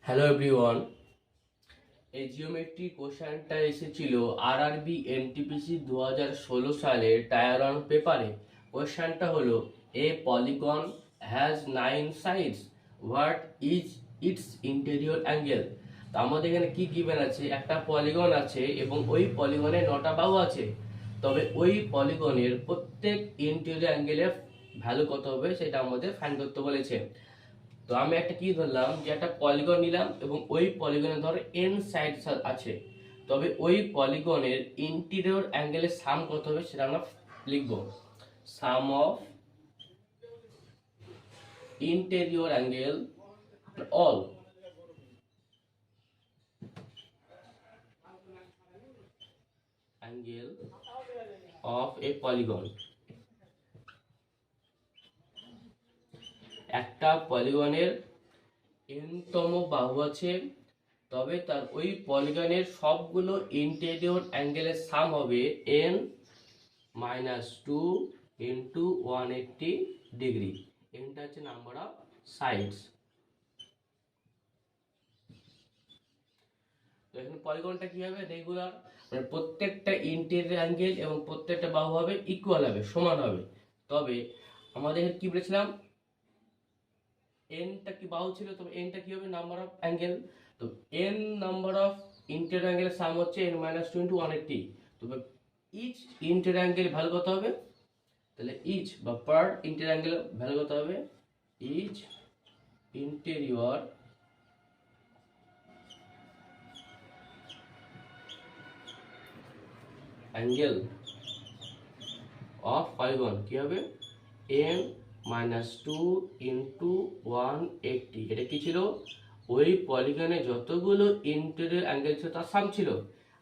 Hello everyone, এই geometry কোশ্চেনটা এসেছিল আরআরবি এনটিপিসি 2016 সালের টায়ার ওয়ান পেপারে। কোশ্চেনটা হলো a polygon has 9 sides, what is its interior angle. তো আমাদের এখানে কি গিভেন আছে, একটা পলিগন আছে এবং ওই পলিগনে 9টা বাহু আছে। তবে ওই পলিগনের প্রত্যেক ইন্টেরিয়র অ্যাঙ্গেলের ভ্যালু কত হবে সেটা আমাদের ফাইন্ড করতে বলেছে। তো আমি একটা কি ধরলাম যে একটা পলিগন নিলাম এবং ওই পলিগনে ধর এন সাইড আছে, তবে ওই পলিগনের ইন্টেরিয়র অ্যাঙ্গেলের সাম কত হবে সেটা আমরা লিখব। Sum of interior angle all angle of a polygon. একটা পলিগনের এনতম বাহু আছে, তবে তার ওই পলিগনের সবগুলো ইন্টেরিয়র অ্যাঙ্গেলের সাম হবে n -2 ইন্টু 180 ডিগ্রি। এনটা হচ্ছে নাম্বার অফ সাইডস। তো এখানে পলিগনটা কি হবে, রেগুলার, মানে প্রত্যেকটা ইন্টেরিয়র অ্যাঙ্গেল এবং প্রত্যেকটা বাহু হবে ইকুয়াল হবে, সমান হবে। তবে আমাদের কি বলেছিলাম, এনটা কি বাহু ছিল, তবে এনটা কি হবে, নাম্বার অফ অ্যাঙ্গেল। তো এন নাম্বার অফ ইন্টেরিয়র অ্যাঙ্গেলের সাম হচ্ছে n -2 ইন্টু 180। তবে ইচ ইন্টেরিয়র অ্যাঙ্গেল ভ্যালু কত হবে, তাহলে ইচ বা পার ইন্টেরিয়র অ্যাঙ্গেল ভ্যালু কত হবে, each interior angle of polygon কি হবে, n -2 ইন্টু 180। এটা কি ছিল, ওই পলিগনে যতগুলো ইন্টেরিয়র অ্যাঙ্গেল ছিল তার সাম ছিল।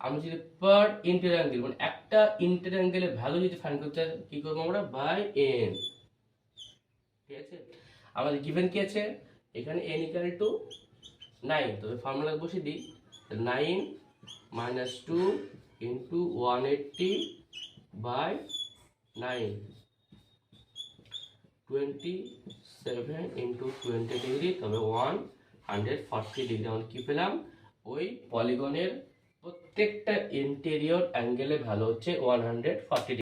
আমরা যদি পার ইন্টেরিয়র অ্যাঙ্গেল মানে একটা ইন্টেরিয়র অ্যাঙ্গেলের ভ্যালু যদি ফাইন্ড করতে চাই কি করবো আমরা, বাই n। ঠিক আছে, আমাদের গিভেন কি আছে এখানে, n ইকুয়াল টু 9। তবে ফর্মুলা বসে দিই, 9 -2 ইন্টু 180 বাই 9, 27 ইন্টু 20 ডিগ্রি, তবে 140 ডিগ্রি। আমরা কি পেলাম, ওই পলিগনের প্রত্যেকটা ইন্টেরিয়র অ্যাঙ্গেলের ভ্যালু হচ্ছে 140 ডিগ্রি।